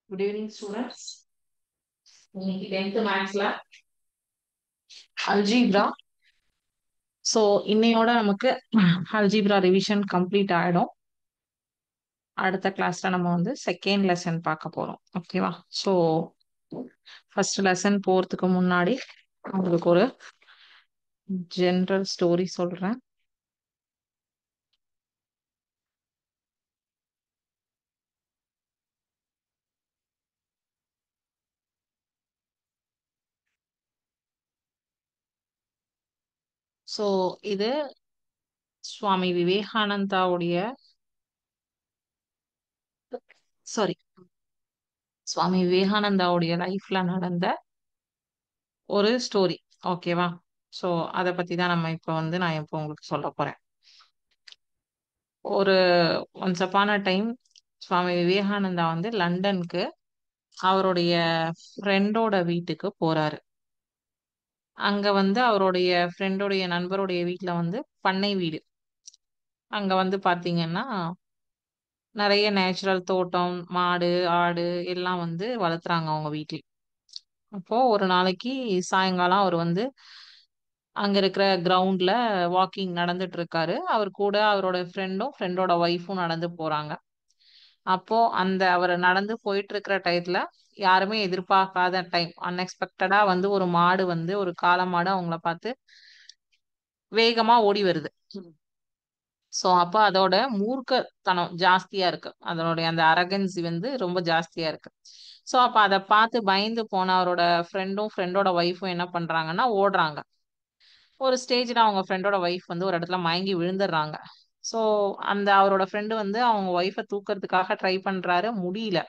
Good evening, students. இன்னைக்கு 10th மேக்ஸ்ல algebra. So இன்னையோட நமக்கு அல்ஜீப்ரா ரிவிஷன் கம்ப்ளீட் ஆயிடும். அடுத்த கிளாஸ்ல நம்ம வந்து செகண்ட் லெசன் பார்க்க போறோம். ஓகேவா? ஸோ ஃபர்ஸ்ட் லெசன் போறதுக்கு முன்னாடி உங்களுக்கு ஒரு ஜென்ரல் ஸ்டோரி சொல்றேன். ஸோ இது சுவாமி விவேகானந்தாவுடைய சாரி சுவாமி விவேகானந்தாவுடைய லைஃப்ல நடந்த ஒரு ஸ்டோரி. ஓகேவா? ஸோ அதை பத்தி தான் நம்ம இப்போ வந்து நான் இப்போ உங்களுக்கு சொல்ல போறேன். ஒரு ஒன்ஸ் அப்பான டைம் சுவாமி விவேகானந்தா வந்து லண்டனுக்கு அவருடைய ஃப்ரெண்டோட வீட்டுக்கு போறாரு. அங்க வந்து அவருடைய ஃப்ரெண்டோடைய நண்பருடைய வீட்டுல வந்து பண்ணை வீடு. அங்க வந்து பாத்தீங்கன்னா நிறைய நேச்சுரல் தோட்டம், மாடு, ஆடு எல்லாம் வந்து வளர்த்துறாங்க அவங்க வீட்ல. அப்போ ஒரு நாளைக்கு சாயங்காலம் அவர் வந்து அங்க இருக்கிற கிரவுண்ட்ல வாக்கிங் நடந்துட்டு இருக்காரு. அவர் கூட அவரோட ஃப்ரெண்டோட ஒய்ஃபும் நடந்து போறாங்க. அப்போ அந்த அவர் நடந்து போயிட்டு இருக்கிற டயத்துல யாருமே எதிர்பார்க்காத டைம் அன்எக்ஸ்பெக்டடா வந்து ஒரு மாடு வந்து ஒரு காளை மாடு அவங்கள பார்த்து வேகமா ஓடி வருது. சோ அப்ப அதோட மூர்க்கத்தனம் ஜாஸ்தியா இருக்கு. அதனுடைய அந்த அரகன்சி வந்து ரொம்ப ஜாஸ்தியா இருக்கு. சோ அப்ப அதை பார்த்து பயந்து போன அவரோட ஃப்ரெண்டோட ஒய்ஃபும் என்ன பண்றாங்கன்னா ஓடுறாங்க. ஒரு ஸ்டேஜ்ல அவங்க ஃப்ரெண்டோட ஒய்ஃப் வந்து ஒரு இடத்துல மயங்கி விழுந்துடுறாங்க. சோ அந்த அவரோட ஃப்ரெண்டு வந்து அவங்க ஒய்ஃபை தூக்கறதுக்காக ட்ரை பண்றாரு, முடியல.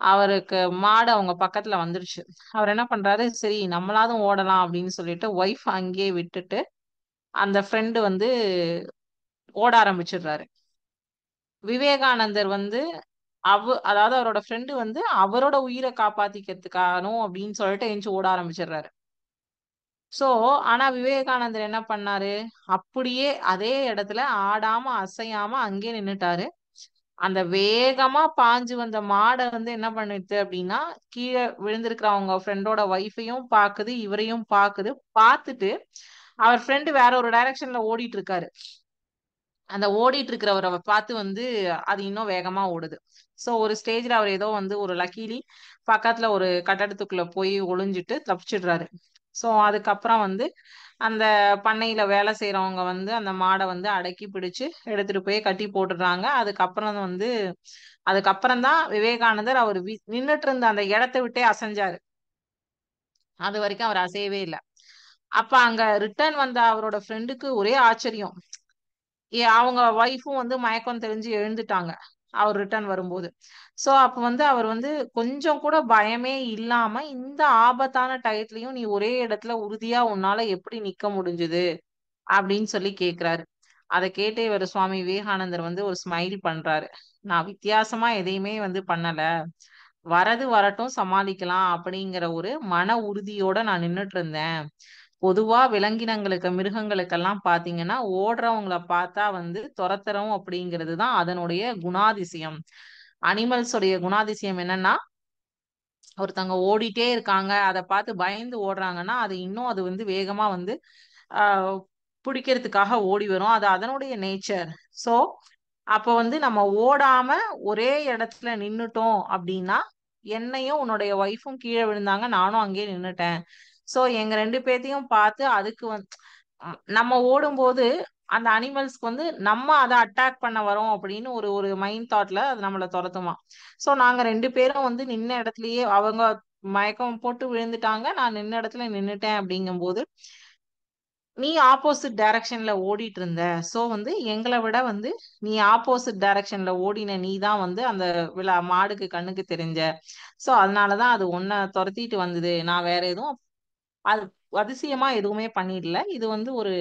அவருக்கு மாடு அவங்க பக்கத்துல வந்துருச்சு. அவர் என்ன பண்றாரு, சரி நம்மளாவது ஓடலாம் அப்படின்னு சொல்லிட்டு ஒய்ஃப் அங்கேயே விட்டுட்டு அந்த ஃப்ரெண்டு வந்து ஓட ஆரம்பிச்சிடுறாரு. விவேகானந்தர் வந்து அதாவது அவரோட ஃப்ரெண்டு வந்து அவரோட உயிரை காப்பாத்திக்கிறதுக்காகணும் அப்படின்னு சொல்லிட்டு எந்திச்சு ஓட ஆரம்பிச்சிடுறாரு. சோ ஆனா விவேகானந்தர் என்ன பண்ணாரு, அப்படியே அதே இடத்துல ஆடாம அசையாம அங்கே நின்னுட்டாரு. அந்த வேகமா பாஞ்சு வந்த மாடை வந்து என்ன பண்ணுது அப்படின்னா கீழே விழுந்திருக்கிற அவங்க ஃப்ரெண்டோட ஒய்ஃபையும் பாக்குது, இவரையும் பாக்குது. பார்த்துட்டு அவர் ஃப்ரெண்டு வேற ஒரு டைரக்ஷன்ல ஓடிட்டு இருக்காரு. அந்த ஓடிட்டு இருக்கிறவரை பார்த்து வந்து அது இன்னும் வேகமா ஓடுது. சோ ஒரு ஸ்டேஜ்ல அவர் ஏதோ வந்து ஒரு லக்கீலி பக்கத்துல ஒரு கட்டடத்துக்குள்ள போய் ஒளிஞ்சிட்டு தப்பிச்சிடுறாரு. சோ அதுக்கப்புறம் வந்து அந்த பண்ணையில வேலை செய்யறவங்க வந்து அந்த மாடை வந்து அடக்கி பிடிச்சு எடுத்துட்டு போய் கட்டி போட்டுடுறாங்க. அதுக்கப்புறம் தான் விவேகானந்தர் அவர் நின்னுட்டு இருந்த அந்த இடத்தை விட்டே அசைஞ்சாரு. அது வரைக்கும் அவர் அசையவே இல்லை. அப்ப அங்க ரிட்டர்ன் வந்த அவரோட ஃப்ரெண்டுக்கு ஒரே ஆச்சரியம். அவங்க ஒய்ஃபும் வந்து மயக்கம் தெளிஞ்சு எழுந்துட்டாங்க அவர் ரிட்டர்ன் வரும்போது. சோ அப்ப வந்து அவர் வந்து கொஞ்சம் கூட பயமே இல்லாம இந்த ஆபத்தான டயத்துலயும் நீ ஒரே இடத்துல உறுதியா உன்னால எப்படி நிக்க முடிஞ்சது அப்படின்னு சொல்லி கேக்குறாரு. அதை கேட்டு இவர் சுவாமி விவேகானந்தர் வந்து ஒரு ஸ்மைல் பண்றாரு. நான் வித்தியாசமா எதையுமே வந்து பண்ணல, வரது வரட்டும் சமாளிக்கலாம் அப்படிங்கிற ஒரு மன உறுதியோட நான் நின்னுட்டு இருந்தேன். பொதுவா விலங்கினங்களுக்கு மிருகங்களுக்கெல்லாம் பாத்தீங்கன்னா ஓடுறவங்கள பார்த்தா வந்து துரத்துறோம் அப்படிங்கிறது தான் அதனுடைய குணாதிசயம். அனிமல்ஸ் உடைய குணாதிசயம் என்னன்னா, ஒருத்தவங்க ஓடிட்டே இருக்காங்க அதை பார்த்து பயந்து ஓடுறாங்கன்னா அது வந்து வேகமா வந்து ஆஹ் பிடிக்கிறதுக்காக ஓடி வரும். அது அதனுடைய நேச்சர். சோ அப்ப வந்து நம்ம ஓடாம ஒரே இடத்துல நின்னுட்டோம் அப்படின்னா, என்னையும் உன்னுடைய ஒய்ஃபும் கீழே விழுந்தாங்க, நானும் அங்கேயே நின்னுட்டேன். சோ எங்க ரெண்டு பேத்தையும் பார்த்து அதுக்கு வந்து நம்ம ஓடும்போது அந்த அனிமல்ஸ்க்கு வந்து நம்ம அதை அட்டாக் பண்ண வரோம் அப்படின்னு ஒரு ஒரு மைண்ட் தாட்ல அது நம்மளை துரத்துமா. சோ நாங்க ரெண்டு பேரும் வந்து நின்ன இடத்துலயே அவங்க மயக்கம் போட்டு விழுந்துட்டாங்க, நான் நின்ன இடத்துல நின்னுட்டேன் அப்படிங்கும்போது நீ ஆப்போசிட் டைரக்ஷன்ல ஓடிட்டு இருந்த. சோ வந்து எங்களை விட வந்து நீ ஆப்போசிட் டைரக்ஷன்ல ஓடின நீ தான் வந்து அந்த மாடுக்கு கண்ணுக்கு தெரிஞ்ச. சோ அதனாலதான் அது உன்னை துரத்திட்டு வந்தது. நான் வேற எதுவும் அது அதிசயமா எதுவுமே பண்ணிடல. இது வந்து ஒரு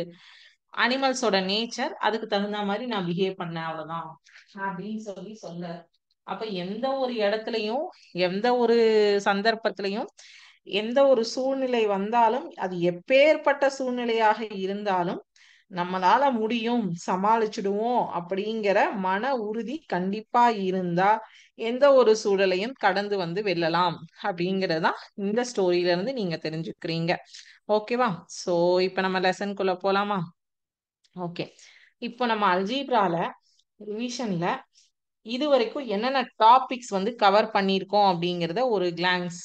அனிமல்ஸோட நேச்சர், அதுக்கு தகுந்த மாதிரி நான் பிஹேவ் பண்ணேன், அவ்வளவுதான் அப்படின்னு சொல்லி சொல்ல. அப்ப எந்த ஒரு இடத்துலயும், எந்த ஒரு சந்தர்ப்பத்திலையும், எந்த ஒரு சூழ்நிலை வந்தாலும், அது எப்பேற்பட்ட சூழ்நிலையாக இருந்தாலும் நம்மளால முடியும், சமாளிச்சுடுவோம் அப்படிங்கிற மன உறுதி கண்டிப்பா இருந்தா எந்த ஒரு சூழலையும் கடந்து வந்து வெல்லலாம் அப்படிங்கறதா இந்த ஸ்டோரியில இருந்து நீங்க தெரிஞ்சுக்கிறீங்க. ஓகேவா? சோ இப்ப நம்ம லெசன்குள்ள போலாமா? ஓகே. இப்போ நம்ம அல்ஜீப்ரால ரிவிஷன்ல இது வரைக்கும் என்னென்ன டாபிக்ஸ் வந்து கவர் பண்ணியிருக்கோம் அப்படிங்கறத ஒரு கிளான்ஸ்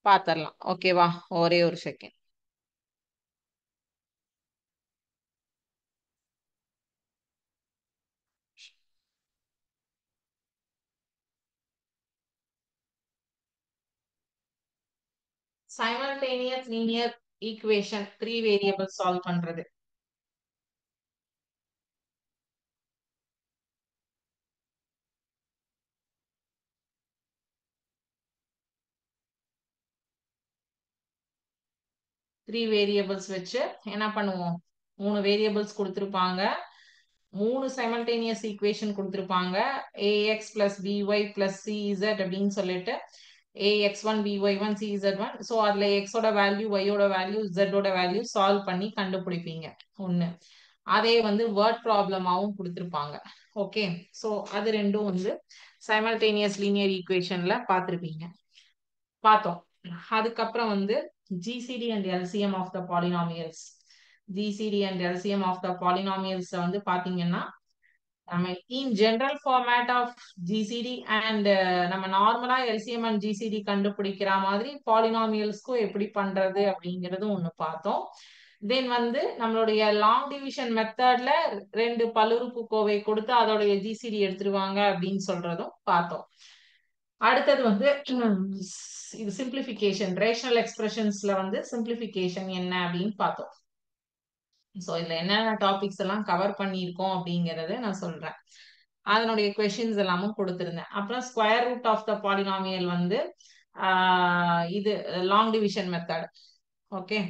பாத்திரலாம். ஓகேவா? ஒரே ஒரு second. Simultaneous linear equation 3 variable solve பண்றது. த்ரீ வேரியபிள்ஸ் வச்சு என்ன பண்ணுவோம்? 3 வேரியபிள்ஸ் கொடுத்துருப்பாங்க. 3 சைமல்டேனியஸ் ஈக்குவேஷன் கொடுத்துருப்பாங்க. ax plus by plus cz அப்படின்னு சொல்லிட்டு ax1 by1 cz1. ஸோ அதுல x ஓட வேல்யூ, y ஓட வேல்யூ, z ஓட வேல்யூ சால்வ் பண்ணி கண்டுபிடிப்பீங்க. ஒண்ணு. அதே வந்து வேர்ட் ப்ராப்ளமாவும் கொடுத்துருப்பாங்க. ஓகே. ஸோ அது ரெண்டும் வந்து சைமல்டேனியஸ் லீனியர் ஈக்குவேஷன்ல பார்த்துருப்பீங்க, பார்த்தோம். அதுக்கப்புறம் வந்து GCD and LCM of the polynomials. GCD and LCM of the polynomials வந்து பாத்தீங்கன்னா நம்ம in general format of GCD and நம்ம நார்மலா எல்சிஎம் அண்ட் ஜிசிடி கண்டுபிடிக்கிற மாதிரி பாலினாமியல்ஸ்க்கும் எப்படி பண்றது அப்படிங்கறது ஒண்ணு பார்த்தோம். தென் வந்து நம்மளுடைய லாங் டிவிஷன் மெத்தட்ல 2 பல்லுறுப்புக்கோவை கொடுத்து அதோடைய ஜிசிடி எடுத்துருவாங்க அப்படின்னு சொல்றதும் பார்த்தோம். அடுத்தது வந்து இது சிம்பிளிஃபிகேஷன், ரேஷனல் எக்ஸ்பிரஷன்ஸ்ல வந்து சிம்பிளிஃபிகேஷன் என்ன அப்படின்னு பார்த்தோம். ஸோ இதுல என்னென்ன டாபிக்ஸ் எல்லாம் கவர் பண்ணியிருக்கோம் அப்படிங்கறத நான் சொல்றேன். அதனுடைய கொஷின்ஸ் எல்லாமும் கொடுத்திருந்தேன். அப்புறம் square root of the polynomial வந்து இது long division method. Okay.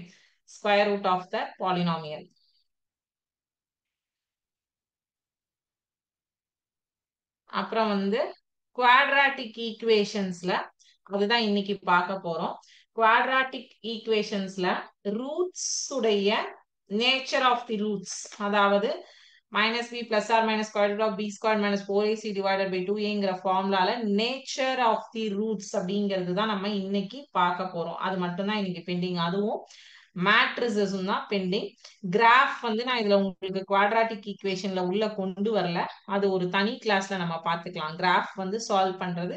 Square root of the polynomial. அப்புறம் வந்து குவாட்ராட்டிக் ஈக்குவேஷன்ஸ்ல அதுதான் இன்னைக்கு பார்க்க போறோம். குவாட்ராட்டிக் ஈக்குவேஷன்ஸ்ல ரூட்ஸ் உடைய நேச்சர் ஆஃப் தி ரூட்ஸ், அதாவது minus b plus or minus square root of b squared minus 4ac divided by 2aங்கிற ஃபார்முலால நேச்சர் ஆஃப் தி ரூட்ஸ் அப்படிங்கிறது தான் நம்ம இன்னைக்கு பார்க்க போறோம். அது மட்டும் தான் இன்னைக்கு பெண்டிங். அதுவும் மேட்ரிசஸும் தான் பெண்டிங். கிராஃப் வந்து நான் இதுல உங்களுக்கு குவாட்ராட்டிக் ஈக்குவேஷன்ல உள்ள கொண்டு வரல, அது ஒரு தனி கிளாஸ்ல நம்ம பார்த்துக்கலாம். கிராஃப் வந்து சால்வ் பண்றது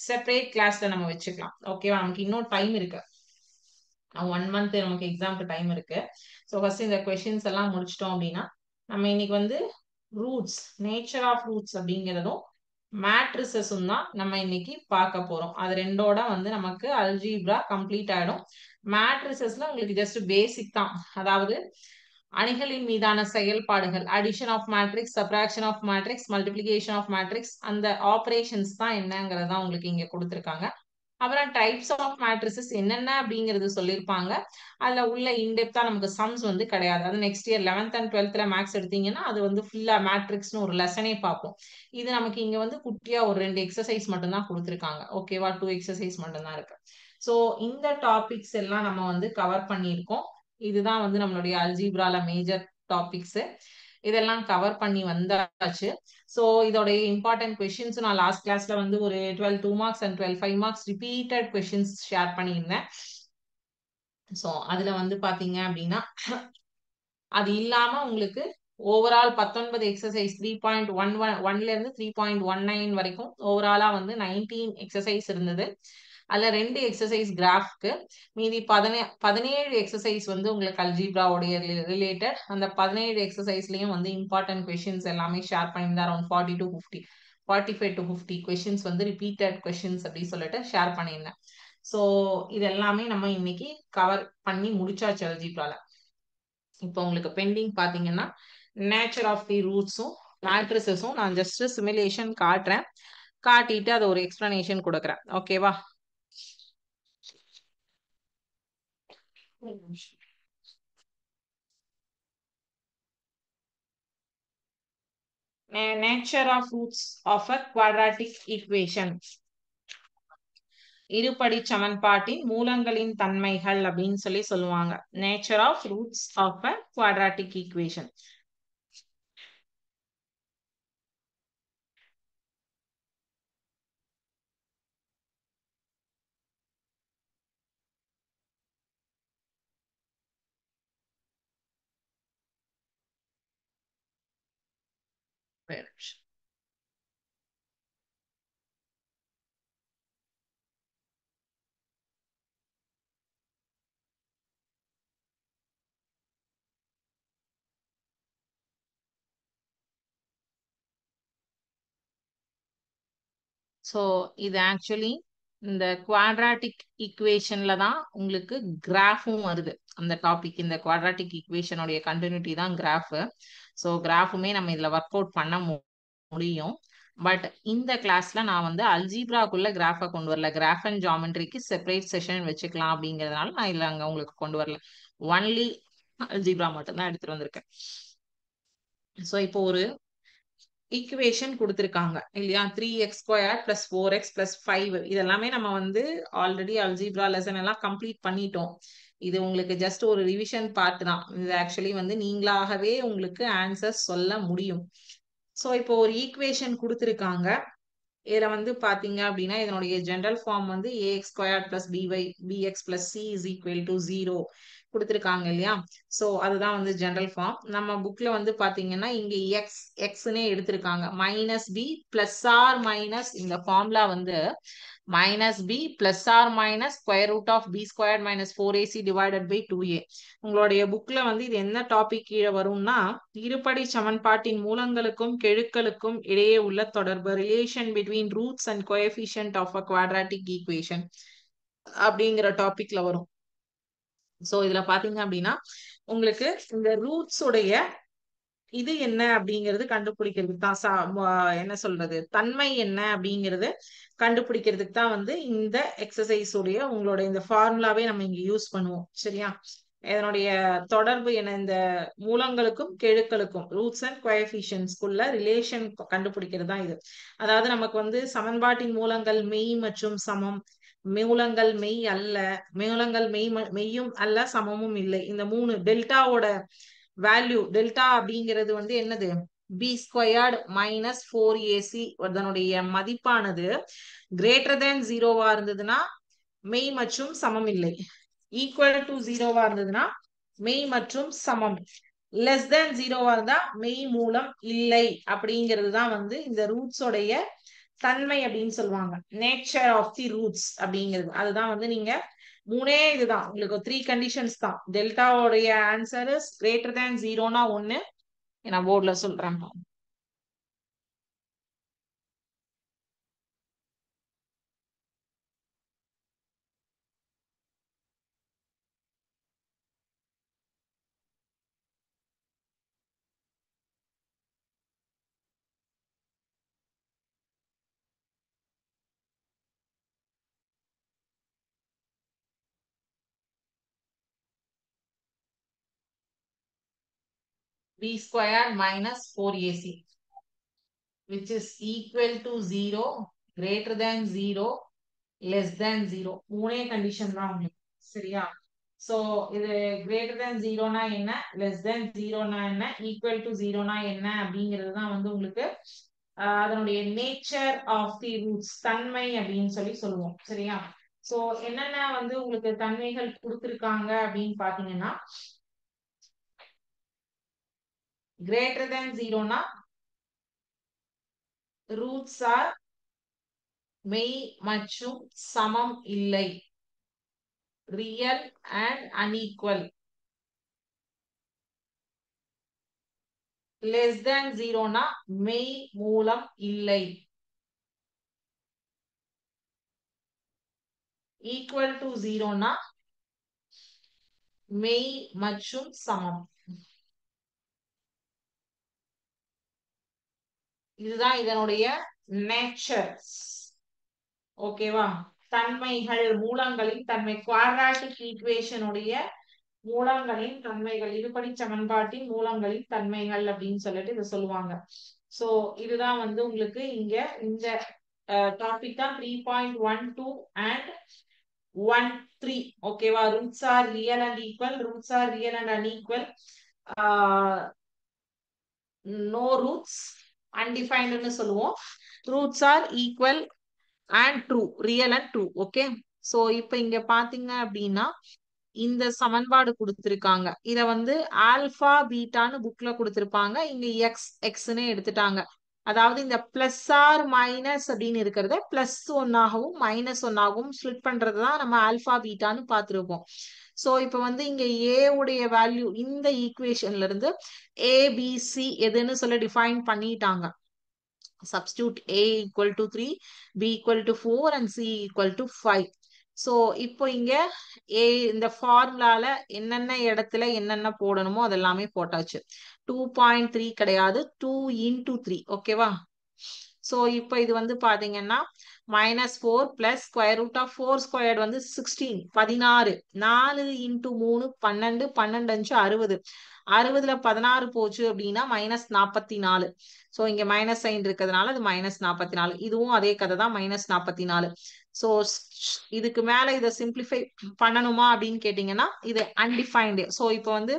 செப்பரேட் கிளாஸ்ல நம்ம வச்சுக்கலாம். ஓகேவா? நமக்கு இன்னும் டைம் இருக்கு, 1 month நமக்கு எக்ஸாம்க்கு டைம் இருக்கு. ஸோ ஃபர்ஸ்ட் இந்த கொஸ்டின்ஸ் எல்லாம் முடிச்சிட்டோம் அப்படின்னா நம்ம இன்னைக்கு வந்து ரூட்ஸ், நேச்சர் ஆஃப் ரூட்ஸ் அப்படிங்கிறதும் மேட்ரிசஸும் தான் நம்ம இன்னைக்கு பார்க்க போறோம். அது ரெண்டோட வந்து நமக்கு அல்ஜீப்ரா கம்ப்ளீட் ஆயிடும். மேட்ரிசஸ்ல உங்களுக்கு ஜஸ்ட் பேசிக் தான், அதாவது அணிகளின் மீதான செயல்பாடுகள், addition of matrix, subtraction of matrix, multiplication of matrix, அந்த ஆபரேஷன்ஸ் தான் என்னங்கிறதா உங்களுக்கு இங்க கொடுத்துருக்காங்க. அப்புறம் டைப்ஸ் ஆஃப் மேட்ரிசஸ் என்னென்ன அப்படிங்கிறது சொல்லியிருப்பாங்க. அதுல உள்ள இன்டெப்தா நமக்கு சம்ஸ் வந்து கிடையாது. அது next year 11th and 12th maths எடுத்தீங்கன்னா அது வந்து ஃபுல்லா மேட்ரிக்ஸ்னு ஒரு லெசனே பார்ப்போம். இது நமக்கு இங்க வந்து குட்டியா ஒரு 2 எக்ஸசைஸ் மட்டும் தான் கொடுத்துருக்காங்க. ஓகேவா? 2 எக்ஸசைஸ் மட்டும் தான் இருக்கு. ஸோ இந்த டாபிக்ஸ் எல்லாம் நம்ம வந்து கவர் பண்ணியிருக்கோம். இதுதான் வந்து நம்மளுடைய அல்ஜீப்ரால மேஜர் டாபிக்ஸ். இதெல்லாம் கவர் பண்ணி வந்தாச்சு. ஸோ இதோடைய இம்பார்ட்டன்ட் கொஸ்டின்ஸ் நான் லாஸ்ட் கிளாஸ்ல வந்து ஒரு 12 2 marks and 12 5 marks repeated questions share பண்ணியிருந்தேன். ஸோ அதுல வந்து பாத்தீங்க அப்படின்னா அது இல்லாம உங்களுக்கு ஓவரால் 19 எக்ஸசைஸ் 3.11 இருந்து 3.19 வரைக்கும் ஓவராலா வந்து 19 எக்ஸசைஸ் இருந்தது. அதுல 2 எக்ஸசைஸ் கிராஃப்க்கு, மீதி 17 எக்ஸசைஸ் வந்து உங்களுக்கு அல்ஜீப்ராவுடைய ரிலேட்டட். அந்த 17 எக்ஸசைஸ்லயும் வந்து இம்பார்ட்டன்ட் கொஸ்டின்ஸ் எல்லாமே ஷேர் பண்ணியிருந்தா அரௌண்ட் 40 to 50 45 to 50 கொஸ்டின்ஸ் வந்து ரிப்பீட்டட் கொஸ்டின்ஸ் அப்படி சொல்லிட்டு ஷேர் பண்ணியிருந்தேன். ஸோ இது எல்லாமே நம்ம இன்னைக்கு கவர் பண்ணி முடிச்சாச்சு அல்ஜீப்ரால. இப்போ உங்களுக்கு பெண்டிங் பாத்தீங்கன்னா நேச்சர் ஆஃப் தி ரூட்ஸும் மேட்ரிசஸும் நான் ஜஸ்ட் சிமுலேஷன் காட்டுறேன், காட்டிட்டு அதை ஒரு எக்ஸ்பிளனேஷன் கொடுக்குறேன். ஓகேவா? Nature of roots of a quadratic equation, இருபடி சமன்பாட்டின் மூலங்களின் தன்மைகள் அப்படின்னு சொல்லி சொல்லுவாங்க. Nature of roots of a quadratic equation. ஒரு நிமிஷம். ஸோ இது ஆக்சுவலி இந்த குவாட்ராட்டிக் ஈக்குவேஷன்ல தான் உங்களுக்கு கிராஃபும் வருது. அந்த டாபிக் இந்த குவாட்ராட்டிக் ஈக்குவேஷனுடைய கண்டினியூட்டி தான் கிராஃப். ஸோ கிராஃபுமே நம்ம இதுல ஒர்க் அவுட் பண்ண முடியும். பட் இந்த கிளாஸ்ல நான் வந்து அல்ஜீப்ராக்குள்ள கிராஃபை கொண்டு வரல. கிராஃப் அண்ட் ஜாமெட்ரிக்கு செப்பரேட் செஷன் வச்சுக்கலாம் அப்படிங்கிறதுனால நான் இதுல அங்க உங்களுக்கு கொண்டு வரல. ஒன்லி அல்ஜீப்ரா மட்டும் தான் எடுத்துட்டு வந்திருக்கேன். ஸோ இப்போ ஒரு ஈக்குவேஷன் கொடுத்துருக்காங்க இல்லையா? 3x² + 4x + 5 இதெல்லாமே நம்ம வந்து ஆல்ரெடி அல்ஜீப்ரா லெசன் எல்லாம் கம்ப்ளீட் பண்ணிட்டோம். இது உங்களுக்கு ஜஸ்ட் ஒரு ரிவிஷன் பார்ட் தான். இது ஆக்சுவலி வந்து நீங்களாகவே உங்களுக்கு ஆன்சர் சொல்ல முடியும். ஸோ இப்போ ஒரு ஈக்குவேஷன் கொடுத்துருக்காங்க. இதுல வந்து பாத்தீங்க அப்படின்னா இதனுடைய ஜெனரல் ஃபார்ம் வந்து ax² + bx + c = 0 கொடுத்துருக்காங்க இல்லையா? சோ அதுதான் வந்து ஜெனரல் ஃபார்ம். நம்ம புக்ல வந்து பாத்தீங்கன்னா இங்க எக்ஸ்னே எடுத்திருக்காங்க. -b ± இந்த ஃபார்முலா வந்து -b ± √b² - 4ac / 2a. உங்களுடைய புக்ல வந்து இது என்ன டாபிக் கீழே வரும்னா இருபடி சமன்பாட்டின் மூலங்களுக்கும் கெழுக்களுக்கும் இடையே உள்ள தொடர்பு, relation between roots and coefficient of a quadratic equation அப்படிங்கிற டாபிக்ல வரும். சோ இதுல பாத்தீங்க அப்படின்னா உங்களுக்கு இந்த ரூட்ஸ் உடைய இது என்ன அப்படிங்கிறது கண்டுபிடிக்கிறதுக்கு தான் என்ன சொல்றது தன்மை என்ன அப்படிங்கிறது கண்டுபிடிக்கிறதுக்கு தான் வந்து இந்த எக்ஸசைஸ் உடைய உங்களோட இந்த ஃபார்முலாவே நம்ம இங்க யூஸ் பண்ணுவோம். சரியா? இதனுடைய தொடர்பு என்ன, இந்த மூலங்களுக்கும் கெழுக்களுக்கும் ரூட்ஸ் அண்ட் கோஎஃபிஷியன்ட்ஸ்குள்ள ரிலேஷன் கண்டுபிடிக்கிறது தான் இது. அதாவது நமக்கு வந்து சமன்பாட்டின் மூலங்கள் மெய் மற்றும் சமம், மூலங்கள் மெய் அல்ல, மூலங்கள் மெய்யும் அல்ல சமமும் இல்லை. இந்த மூணு டெல்டாவோட வேல்யூ, டெல்டா அப்படிங்கிறது வந்து என்னது? b² - 4ac அதனுடைய மதிப்பானது கிரேட்டர் தேன் 0வா இருந்ததுன்னா மெய் மற்றும் சமம் இல்லை, ஈக்குவல் டு 0வா இருந்ததுன்னா மெய் மற்றும் சமம், லெஸ் தேன் 0வா இருந்தா மெய் மூலம் இல்லை. அப்படிங்கிறது தான் வந்து இந்த ரூட்ஸ் உடைய தன்மை அப்படின்னு சொல்லுவாங்க. நேச்சர் ஆஃப் தி ரூட்ஸ் அப்படிங்கிறது அதுதான் வந்து நீங்க மூணே இதுதான் உங்களுக்கு 3 கண்டிஷன்ஸ் தான். டெல்டாவோடைய ஆன்சர் இஸ் கிரேட்டர் தேன் 0னா 1. நான் போர்ட்ல சொல்றேன். b² - 4ac which is equal to 0, greater than 0, less than 0. மூணே கண்டிஷன் தான் உங்களுக்கு. சரியா? சோ இது கிரேட்டர் தேன் 0னா என்ன, லெஸ் தேன் 0னா என்ன, ஈக்குவல் டு 0னா என்ன அப்படிங்கிறது தான் வந்து உங்களுக்கு அதனுடைய நேச்சர் ஆஃப் தி ரூட்ஸ், தன்மை அப்படின்னு சொல்லி சொல்லுவோம். சரியா? சோ என்னென்ன வந்து உங்களுக்கு தன்மைகள் கொடுத்திருக்காங்க அப்படின்னு பாத்தீங்கன்னா கிரேட்டர் தேன் 0னா ரூட்ஸ் ஆர் மெய் மற்றும் சமம் இல்லை, real and unequal. Less than 0னா மெய் மூலம் இல்லை, ஈக்குவல் டு 0னா மெய் மற்றும் சமம். இதுதான் இதனுடைய நேச்சர். ஓகேவா? தன்மைகள், மூலங்களின் தன்மை, குவாட்ராட்டிக் ஈக்குவேஷனுடைய மூலங்களின் தன்மைகள், இருபடி சமன்பாட்டின் மூலங்களின் தன்மைகள் அப்படின்னு சொல்லிட்டு இதை சொல்லுவாங்க. சோ இதுதான் வந்து உங்களுக்கு இங்க இந்த டாபிக் தான் 3.12 and 1.3. ஓகேவா? Roots are real and equal, roots are real and unequal, no roots, அன்டிஃபைன்டுன்னு சொல்லுவோம், roots are equal and true, real and true. Okay? So இப்ப இங்க பாத்தீங்க அப்படின்னா இந்த சமன்பாடு கொடுத்திருக்காங்க. இத வந்து ஆல்பா பீட்டான்னு புக்ல கொடுத்திருப்பாங்க, இங்க எக்ஸ்னே எடுத்துட்டாங்க. அதாவது இந்த பிளஸ் ஆர் மைனஸ் அப்படின்னு இருக்கிறத பிளஸ் ஒன்னாகவும் மைனஸ் ஒன்னாகவும் ஸ்பிளிட் பண்றதுதான் நம்ம ஆல்பா பீட்டான்னு பார்த்திருப்போம். சோ இப்ப வந்து இங்க ஏ உடைய வேல்யூ இந்த ஈக்குவேஷன்ல இருந்து ஏபிசி எதுன்னு சொல்லி டிஃபைன் பண்ணிட்டாங்க. Substitute A equal to 3, B equal to 4 and C equal to 5. So இப்போ இங்க A இந்த ஃபார்முலால என்னென்ன இடத்துல என்னென்ன போடணுமோ அதெல்லாமே போட்டாச்சு. 2.3 கிடையாது, 2 into 3. ஓகேவா? சோ இப்போ இது வந்து பாத்தீங்கன்னா -4 plus square root of 4 squared வந்து 16 16 4 இன்டூ 3 12 12 5 60 60ல 16 போச்சு அப்படின்னா -44. சோ இங்க மைனஸ் சைன் இருக்கிறதுனால அது -44. இதுவும் அதே கதை தான் -44. சோ இதுக்கு மேல இதை சிம்பிளிஃபை பண்ணணுமா அப்படின்னு கேட்டீங்கன்னா இது அன்டிஃபைன்டு. சோ இப்போ வந்து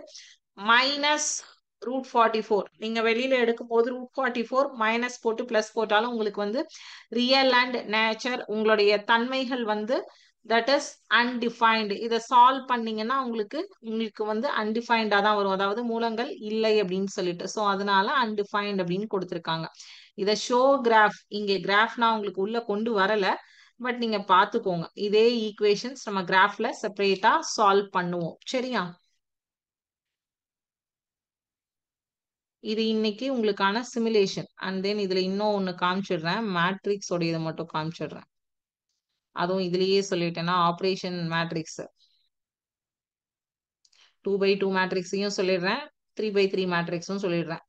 -√44 நீங்க வெளியில எடுக்கும் போது √44 மைனஸ் போட்டு பிளஸ் போட்டாலும் உங்களுக்கு வந்து ரியல் அண்ட் நேச்சர் உங்களுடைய தன்மைகள் வந்து தட் இஸ் அன்டிஃபைன்டு. இதை சால்வ் பண்ணீங்கன்னா உங்களுக்கு வந்து அன்டிஃபைன்டா தான் வரும், அதாவது மூலங்கள் இல்லை அப்படின்னு சொல்லிட்டு. ஸோ அதனால அன்டிஃபைன்ட் அப்படின்னு கொடுத்துருக்காங்க. இதை ஷோ கிராஃப், இங்க கிராஃப்னா உங்களுக்கு உள்ள கொண்டு வரல, பட் நீங்க பாத்துக்கோங்க. இதே ஈக்குவேஷன்ஸ் நம்ம கிராஃப்ல செப்பரேட்டா சால்வ் பண்ணுவோம். சரியா? இது இன்னைக்கு உங்களுக்கான சிமுலேஷன். அண்ட் தென் இதுல இன்னும் ஒன்னு காமிச்சிடுறேன், மேட்ரிக்ஸ் உடைய இதை மட்டும் காமிச்சிடுறேன். அதுவும் இதுலயே சொல்லிட்டேன்னா ஆப்ரேஷன் மேட்ரிக்ஸ் 2x2 மேட்ரிக்ஸையும் சொல்லிடுறேன், 3x3 மேட்ரிக்ஸும் சொல்லிடுறேன்.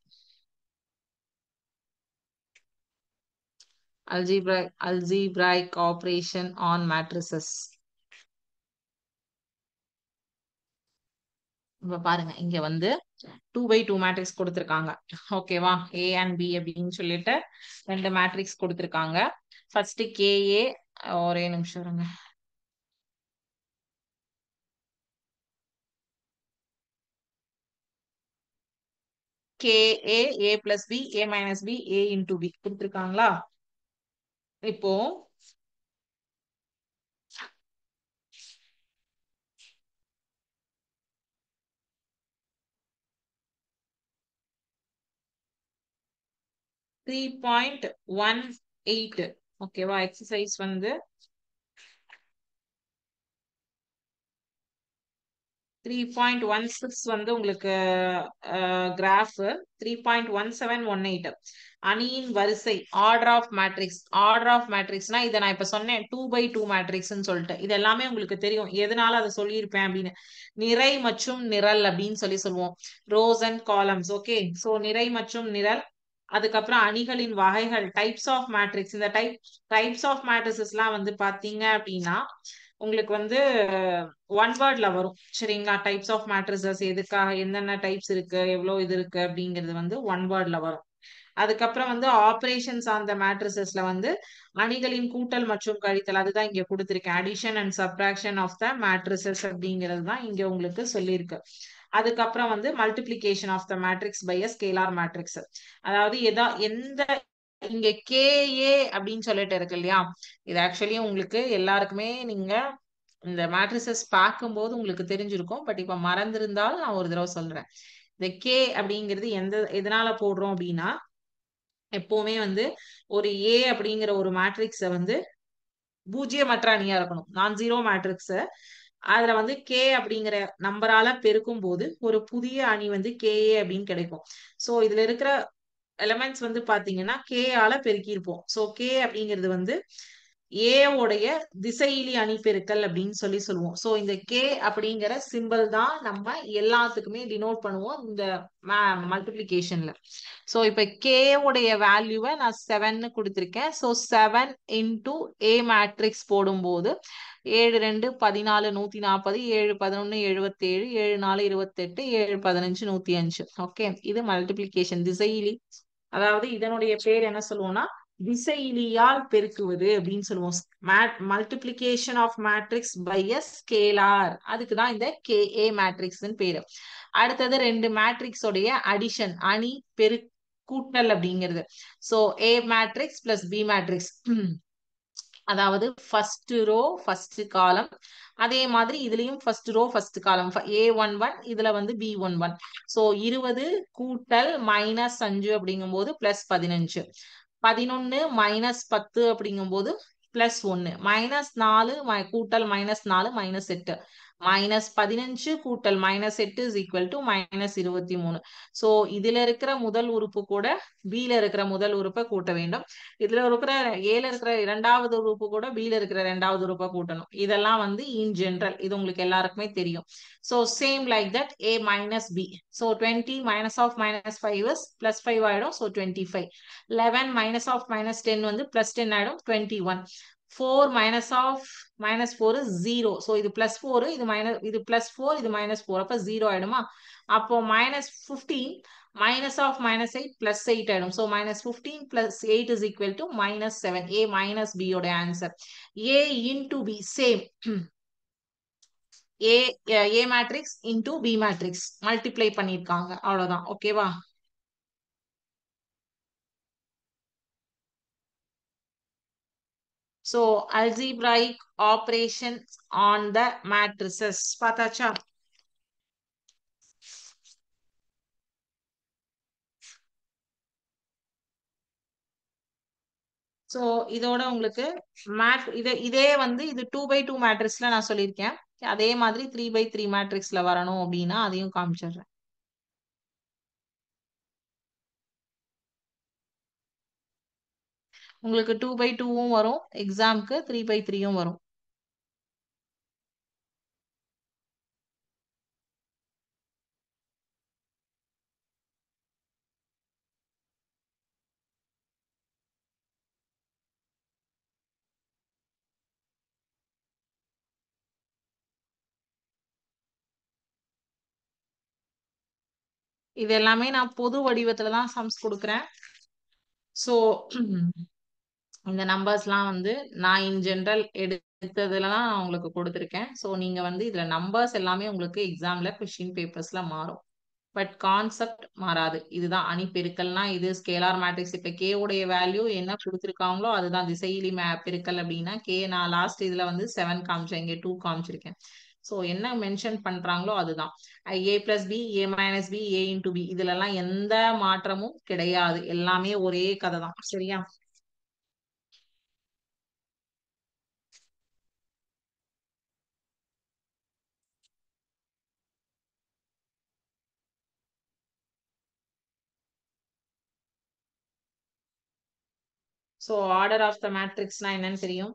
algebraic operation on matrices. இப்ப பாருங்க, இங்க வந்து 2x2 மேட்ரிக்ஸ் கொடுத்திருக்காங்க. ஓகேவா? A and B அப்படின்னு சொல்லிட்டு ரெண்டு மேட்ரிக்ஸ் கொடுத்திருக்காங்க. ஃபர்ஸ்ட் KA, ஒரே நிமிஷம் இருங்க. KA, A plus B, A minus B, A into B கொடுத்திருக்காங்களா? இப்போ 3.18 ஓகேவா? எக்ஸசைஸ் வந்து 3.16 வந்து உங்களுக்கு கிராஃப், 3.1718 அணியின் வரிசை, order of matrix. Order of மேட்ரிக்ஸ்னா இதை நான் இப்ப சொன்னேன் 2x2 மேட்ரிக்ஸ்ன்னு சொல்லிட்டு, இது எல்லாமே உங்களுக்கு தெரியும். எதனால அதை சொல்லியிருப்பேன் அப்படின்னு, நிறை மற்றும் நிரல் அப்படின்னு சொல்லுவோம். Rose and columns. Okay, so நிறை மற்றும் நிரல். அதுக்கப்புறம் அணிகளின் வகைகள், டைப்ஸ் ஆஃப் மேட்ரிக்ஸ். இந்த டைப்ஸ் ஆஃப் மேட்ரிசஸ் எல்லாம் வந்து பாத்தீங்க அப்படின்னா உங்களுக்கு வந்து ஒன் வேர்ட்ல வரும். சரிங்களா? டைப்ஸ் ஆஃப் மேட்ரிசஸ் எதுக்காக, என்னென்ன டைப்ஸ் இருக்கு, எவ்வளவு இது இருக்கு அப்படிங்கிறது வந்து ஒன் வேர்ட்ல வரும். அதுக்கப்புறம் வந்து ஆபரேஷன்ஸ் அந்த மேட்ரிசஸ்ல வந்து அணிகளின் கூட்டல் மற்றும் கழித்தல், அதுதான் இங்க கொடுத்திருக்கேன். Addition and subtraction of the matrices அப்படிங்கிறது தான் இங்க உங்களுக்கு சொல்லியிருக்கு. அதுக்கப்புறம் வந்து multiplication of the matrix by a scalar matrix. அதாவது எந்த இங்க KA அப்படின்னு சொல்லிட்டு இருக்கு இல்லையா, இது ஆக்சுவலி உங்களுக்கு எல்லாருக்குமே நீங்க இந்த மேட்ரிசஸ் பார்க்கும்போது உங்களுக்கு தெரிஞ்சிருக்கும். பட் இப்ப மறந்திருந்தாலும் நான் ஒரு தடவை சொல்றேன். இந்த K அப்படிங்கிறது எதனால போடுறோம் அப்படின்னா, எப்பவுமே வந்து ஒரு A அப்படிங்கிற ஒரு மேட்ரிக்ஸ வந்து பூஜ்ஜியமற்ற அணியா இருக்கணும், நான் ஜீரோ மேட்ரிக்ஸ். அதுல வந்து K அப்படிங்கிற நம்பரால பெருக்கும் போது ஒரு புதிய அணி வந்து KA அப்படின்னு கிடைக்கும். சோ இதுல இருக்கிற எலமெண்ட்ஸ் வந்து பாத்தீங்கன்னா K ஆல பெருக்கியிருப்போம். சோ K அப்படிங்கிறது வந்து A உடைய திசையிலி அணி பெருக்கல் அப்படின்னு சொல்லுவோம். சோ இந்த K அப்படிங்கிற சிம்பிள் தான் நம்ம எல்லாத்துக்குமே டினோட் பண்ணுவோம் இந்த மல்டிபிளிகேஷன்ல. சோ இப்ப K உடைய வேல்யூவை நான் 7 கொடுத்திருக்கேன். சோ 7 இன்டூ A மேட்ரிக்ஸ் போடும்போது 7 2 14 140, 7 11 77, 7 4 28, 7 15 105. ஓகே, இது மல்டிபிளிகேஷன் திசையிலி. அதாவது இதனுடைய பேர் என்ன சொல்லுவோம்னா திசையிலியால் பெருக்குவது அப்படின்னு சொல்லுவோம். Multiplication of matrix by a scalar, அதுக்குதான் இந்த KA மேட்ரிக்ஸ் பேரு. அடுத்தது ரெண்டு மேட்ரிக்ஸ் உடைய அடிஷன், அணி கூட்டல் அப்படிங்கிறது. So A matrix plus B matrix. அதாவது ஃபர்ஸ்ட் ரோ ஃபர்ஸ்ட் காலம், அதே மாதிரி இதுலயும் first row first column A11, இதுல வந்து B11. ஸோ 20 கூட்டல் மைனஸ் 5 அப்படிங்கும்போது பிளஸ் 15, 11 மைனஸ் 10 அப்படிங்கும்போது பிளஸ் 1, மைனஸ் 4 கூட்டல் மைனஸ் 4 மைனஸ் 8, மைனஸ் 15 கூட்டல் minus 8 is equal to minus 23. So இதுல இருக்கிற முதல் உறுப்பு கூட B ல இருக்கிற முதல் உறுப்பை கூட்ட வேண்டும். இதுல இருக்கிற A ல இருக்கிற இரண்டாவது உறுப்பு கூட B ல இருக்கிற இரண்டாவது உறுப்பை கூட்டணும். இதெல்லாம் வந்து இன் ஜெனரல், இது உங்களுக்கு எல்லாருக்குமே தெரியும். So same like that A minus B. So 20 minus of minus 5 is plus 5 ஆயிடும். ஸோ 25. 11 மைனஸ் ஆஃப் மைனஸ் 10 வந்து பிளஸ் 10 ஆயிடும். 21. 4 minus of minus 4 is 0. So இது plus 4, இது plus 4, இது minus 4. அப்ப 0 ஆயிடுமா? அப்போ minus 15 minus of minus 8 plus 8 ஆயிடும். So minus 15 plus 8 is equal to minus 7. A minus B ஓட answer. A into B same. A matrix into B matrix multiply பண்ணிருக்காங்க. அவ்வளவுதான். ஓகேவா? So algebraic operations on the matrices. பார்த்தாச்சா? So இதோட உங்களுக்கு இதே வந்து இது 2x2 மேட்ரிக்ஸ்ல நான் சொல்லியிருக்கேன். அதே மாதிரி 3x3 மேட்ரிக்ஸ்ல வரணும் அப்படின்னா அதையும் காமிச்சிடுறேன். உங்களுக்கு 2x2வும் வரும், எக்ஸாம்க்கு 3x3யும் வரும். இது எல்லாமே நான் பொது வடிவத்துல தான் சம்ஸ் கொடுக்குறேன். ஸோ இந்த நம்பர்ஸ்லாம் வந்து நான் இன் ஜென்ரல் எடுத்ததுலாம் நான் உங்களுக்கு கொடுத்துருக்கேன். ஸோ நீங்க வந்து இதுல நம்பர்ஸ் எல்லாமே உங்களுக்கு எக்ஸாம்ல கொஸ்டின் பேப்பர்ஸ்ல மாறும். பட் கான்செப்ட் மாறாது. இதுதான் அணி பெருக்கல்னா இது ஸ்கேலார் மேட்ரிக்ஸ். இப்ப கே உடைய வேல்யூ என்ன கொடுத்துருக்காங்களோ அதுதான் திசையிலி பெருக்கல் அப்படின்னா கே நான் லாஸ்ட் இதுல வந்து 7 காமிச்சேன், இங்க 2 காமிச்சிருக்கேன். ஸோ என்ன மென்ஷன் பண்றாங்களோ அதுதான். A plus B, A minus B, A into B, இதுல எல்லாம் எந்த மாற்றமும் கிடையாது. எல்லாமே ஒரே கதை தான். சரியா? ஸோ ஆர்டர் ஆஃப் த மேட்ரிக்ஸ்னா என்னன்னு தெரியும்.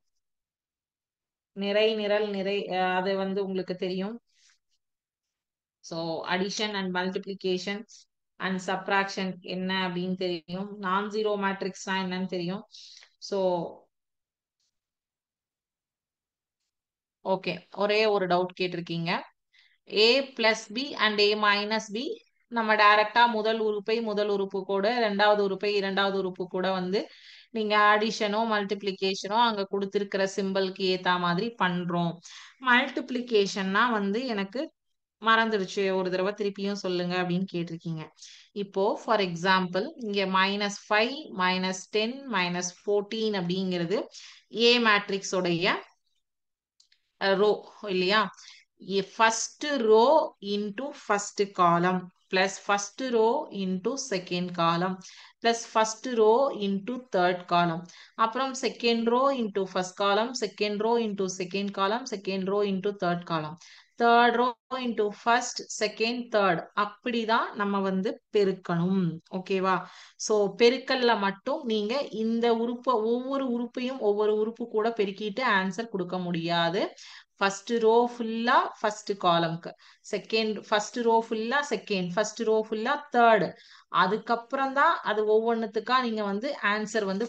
நிறை நிரல் நிறை அது வந்து உங்களுக்கு தெரியும். So addition and multiplication and subtraction என்ன அப்படின்னு தெரியும். நான் ஜீரோ மேட்ரிக்ஸ்னா என்னன்னு தெரியும். ஸோ ஓகே, ஒரே ஒரு டவுட் கேட்டிருக்கீங்க. A plus B and A minus B, நம்ம டைரக்டா முதல் உறுப்பு கூட இரண்டாவது உறுப்பு கூட வந்து நீங்க அடிஷனோ மல்டிப்ளிகேஷனோ அங்க கொடுத்திருக்கிற சிம்பிளுக்கு ஏத்த மாதிரி பண்றோம். மல்டிப்ளிகேஷன்னா வந்து எனக்கு மறந்துடுச்சு, ஒரு தடவை திருப்பியும் சொல்லுங்க அப்படின்னு கேட்டிருக்கீங்க. இப்போ ஃபார் எக்ஸாம்பிள் இங்க -5 -10 -14 அப்படிங்கிறது ஏ மேட்ரிக்ஸ் உடைய ரோ இல்லையா? First row into first column plus first row into second column plus first row into third column, அப்புறம் second row into first column, second row into second column, second row into third column, third row into first second third, அப்படிதான் நம்ம வந்து பெருக்கணும். ஓகேவா? So பெருக்கல்ல மட்டும் நீங்க இந்த ஒவ்வொரு உறுப்பு கூட பெருக்கிட்டு ஆன்சர் கொடுக்க முடியாது. ஃபர்ஸ்ட் ரோ ஃபுல்லா ஃபர்ஸ்ட் காலம்க்கு, ஃபர்ஸ்ட் ரோ ஃபுல்லா செகண்ட், ஃபர்ஸ்ட் ரோ ஃபுல்லா தேர்ட், அதுக்கப்புறம் தான் அது ஒவ்வொன்றுத்துக்கா நீங்க வந்து ஆன்சர் வந்து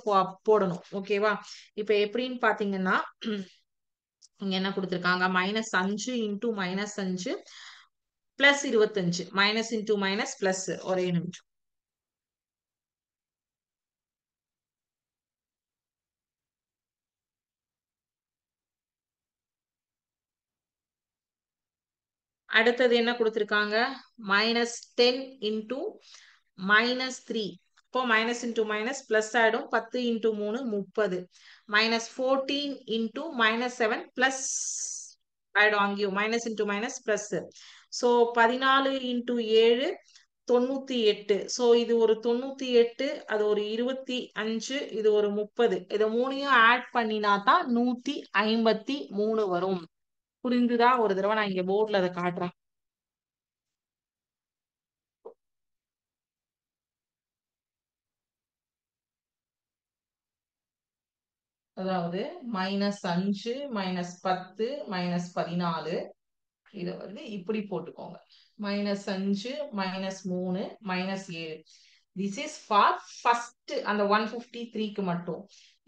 போடணும். ஓகேவா? இப்ப எப்படின்னு பாத்தீங்கன்னா இங்க என்ன கொடுத்திருக்காங்க, -5 into -5 plus 25, minus into minus plus. ஒரே நிமிஷம். அடுத்தது என்ன கொடுத்திருக்காங்க, -10 இன்டூ -3 இப்போ மைனஸ் இன்டூ மைனஸ் பிளஸ் ஆயிடும். 10 into 3 30. Minus 14 into minus 7 plus ஆயிடும். அங்கேயும் minus into minus plus. So 14 into 7 98. So இது ஒரு 98, அது ஒரு 25, இது ஒரு 30. இதை மூணையும் ஆட் பண்ணினா தான் 153 வரும். புரிந்துதா? ஒரு தடவை நான் இங்க போர்ட்ல அதை காட்டுறேன். அதாவது -5 -10 -14. இத வந்து இப்படி போட்டுக்கோங்க. -5 -3 -7. திஸ் இஸ் ஃபார் ஃபர்ஸ்ட் அந்த 153க்கு மட்டும்.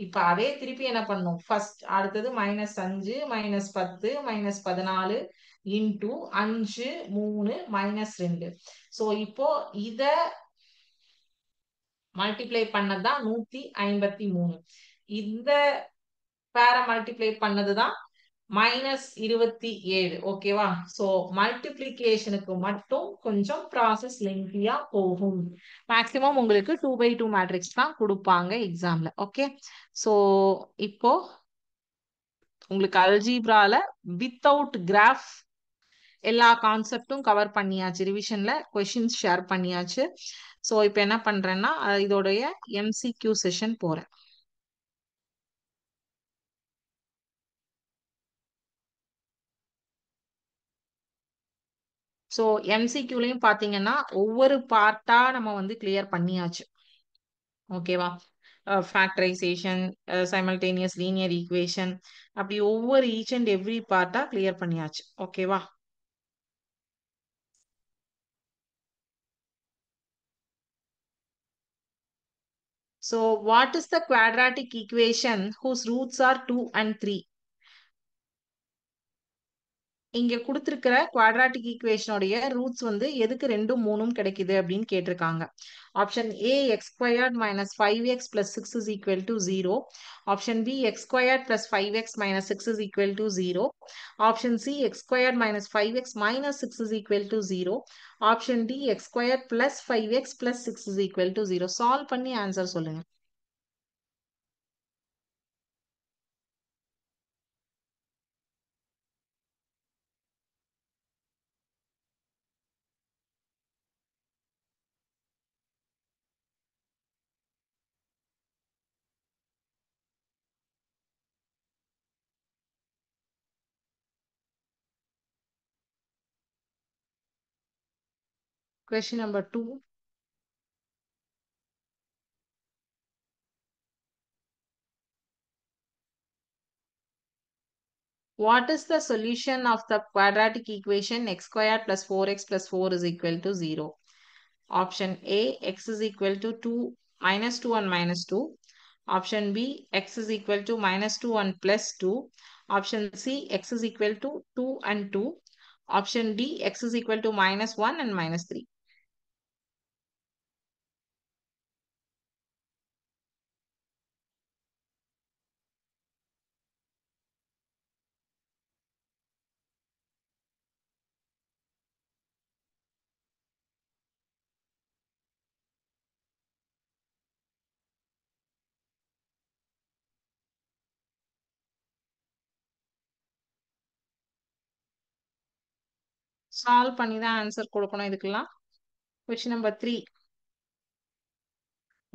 இப்ப அதே திருப்பி என்ன பண்ணும்? ஃபர்ஸ்ட் அடுத்தது -5 -10 -14 இன்டூ 5 3 -2. ஸோ இப்போ இத மல்டிப்ளை பண்ணதான் 153. இந்த பேர மல்டிப்ளை பண்ணதுதான் -27. ஓகேவா? சோ மல்டிப்ளிகேஷனுக்கு மட்டும் கொஞ்சம் ப்ராசஸ் லெங்தியா போகும். மேக்ஸிமம் உங்களுக்கு 2x2 மேட்ரிக்ஸ் தான் கொடுப்பாங்க எக்ஸாம்ல. ஓகே, சோ இப்போ உங்களுக்கு அல்ஜீப்ரால வித்தவுட் கிராஃப் எல்லா கான்செப்டும் கவர் பண்ணியாச்சு. ரிவிஷன்ல கொஸ்டின்ஸ் ஷேர் பண்ணியாச்சு. சோ இப்போ என்ன பண்றேன்னா இதோடைய MCQ செஷன் போறேன். ஸோ MCQலையும் பார்த்தீங்கன்னா ஒவ்வொரு பார்ட்டா நம்ம வந்து கிளியர் பண்ணியாச்சு. ஓகேவா? ஃபேக்டரைசேஷன், சைமல்டேனியஸ் லீனியர் ஈக்குவேஷன், அப்படி ஒவ்வொரு ஈச் அண்ட் எவ்ரி பார்ட்டா கிளியர் பண்ணியாச்சு. ஓகேவா? So what is the quadratic equation whose roots are 2 and 3? இங்க கொடுத்திருக்கிற குவாட்ராட்டிக் ஈக்குவேஷனுடைய ரூட்ஸ் வந்து எதுக்கு 2 3 கிடைக்குது அப்படின்னு கேட்டிருக்காங்க. Option A x² - 5x + 6 = 0. Option B x² + 5x - 6 = 0. Option C x² - 5x - 6 = 0. Option D x² + 5x + 6 = 0. Solve பண்ணி ஆன்சர் சொல்லுங்க. Question number 2. What is the solution of the quadratic equation x² + 4x + 4 = 0? Option A, x is equal to 2 -2 and -2. Option B, x is equal to -2 and +2. Option C, x is equal to 2 and 2. Option D, x is equal to -1 and -3. Solve பண்ணி தான் answer கொடுக்கணும் இதுக்கெல்லாம். Question number 3.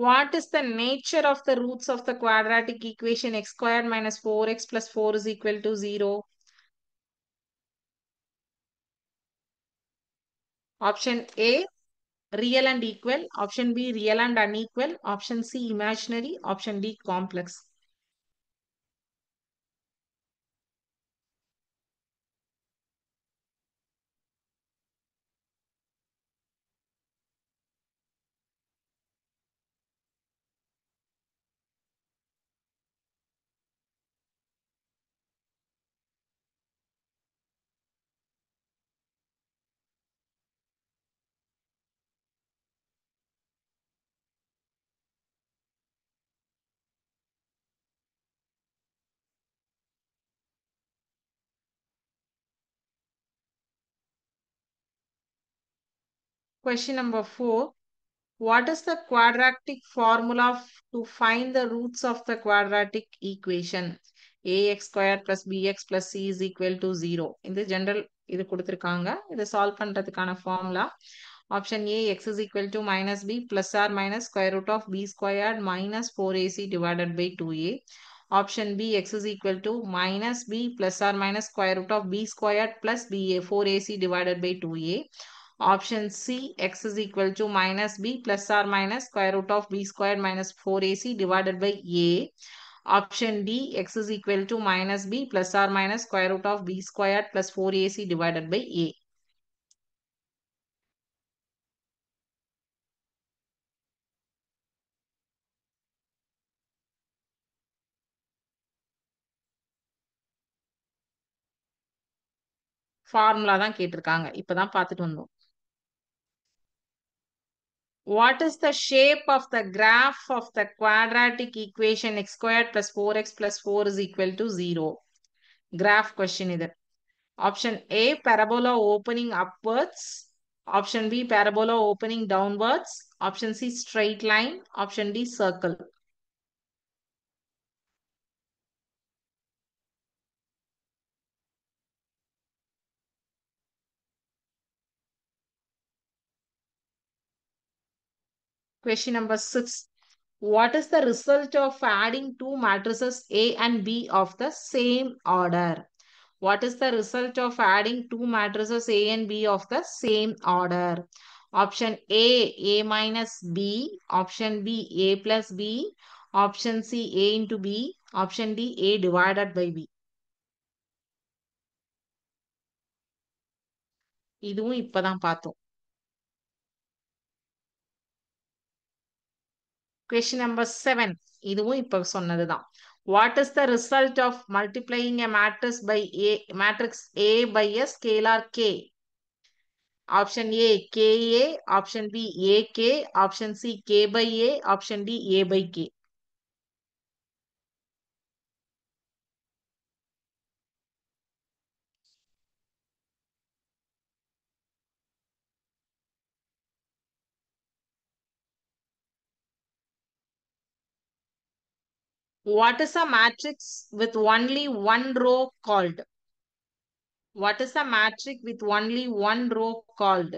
What is the nature of the roots of the quadratic equation x² - 4x + 4 = 0? Option A, real and equal. Option B, real and unequal. Option C, imaginary. Option D, complex. Question number 4. What is the quadratic formula to find the roots of the quadratic equation? ax squared plus bx plus c is equal to 0. இந்த general இது கொடுத்திருக்காங்க. இதை solve பண்றதுக்கான formula. Option A, x is equal to minus b plus or minus square root of b squared minus 4ac divided by 2a. Option B, x is equal to minus b plus or minus square root of b squared plus ba 4ac divided by 2a. Option C, x is equal to minus b plus or minus square root of b squared minus 4ac divided by a. Option D, x is equal to minus b plus or minus square root of b squared plus 4ac divided by a. Formula தான் கேட்டிருக்காங்க. இப்பதான் பார்த்துட்டு வந்தோம். What is the shape of the graph of the quadratic equation x squared plus 4x plus 4 is equal to 0? Graph question இது. Option A, parabola opening upwards. Option B, parabola opening downwards. Option C, straight line. Option D, circle. Question number 6. What is the result of adding two matrices A and B of the same order? What is the result of adding two matrices A and B of the same order? Option A, A minus B. Option B, A plus B. Option C, A into B. Option D, A divided by B. இதுவும் இப்பதான் பார்த்தோம். Question number 7. இதுவும் இப்ப சொன்னதுதான். What is the result of multiplying a matrix A by a scalar K? Option A, KA. Option B, AK. Option C, K by A. Option D, A by K. What is a matrix with only one row called? What is a matrix with only one row called?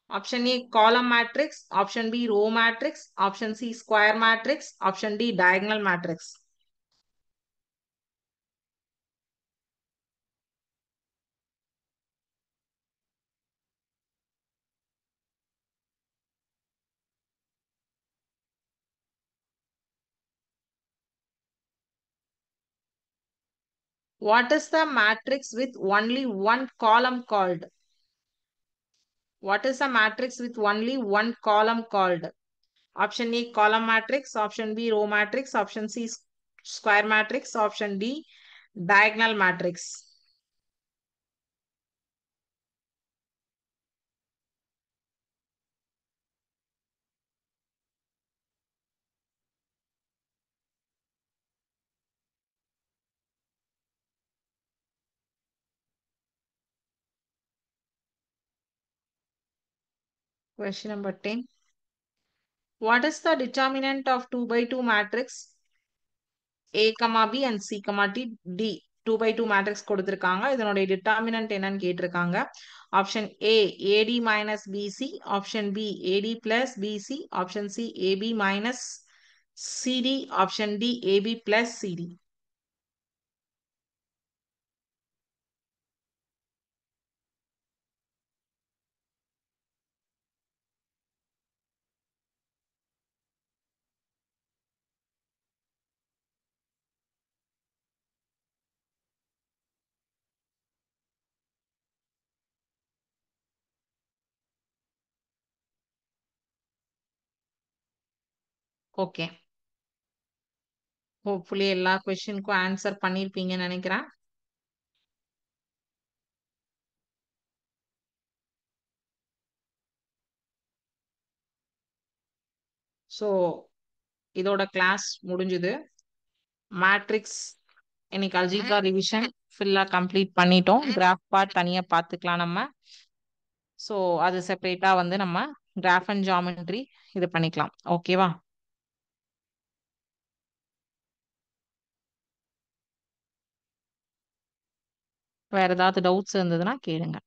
Option A, column matrix. Option B, row matrix. Option C, square matrix. Option D, diagonal matrix. What is the matrix with only one column called? What is a matrix with only one column called? Option A, column matrix. Option B, row matrix. Option C, square matrix. Option D, diagonal matrix. Question number 10. What is the determinant of 2 by 2 matrix? A, B and C, D. 2 by 2 matrix கொடுத்திருக்காங்க. இதனுடைய determinant என்னன்னு கேட்டிருக்காங்க. Option A, AD minus BC. Option B, AD plus BC. Option C, AB minus CD. Option D, AB plus CD. Okay. Hopefully எல்லா கொஸ்டினுக்கும் answer பண்ணிருப்பீங்கன்னு நினைக்கிறேன். So இதோட class முடிஞ்சுது. Matrix இன்னைக்கு algebra revision ஃபுல்லா கம்ப்ளீட் பண்ணிட்டோம். கிராஃப் பார்ட் தனியா பார்த்துக்கலாம் நம்ம. ஸோ அது செப்பரேட்டா வந்து நம்ம கிராஃப் அண்ட் ஜாமெட்ரி இது பண்ணிக்கலாம். ஓகேவா? வேற ஏதாவது டவுட்ஸ் இருந்ததுன்னா கேளுங்க.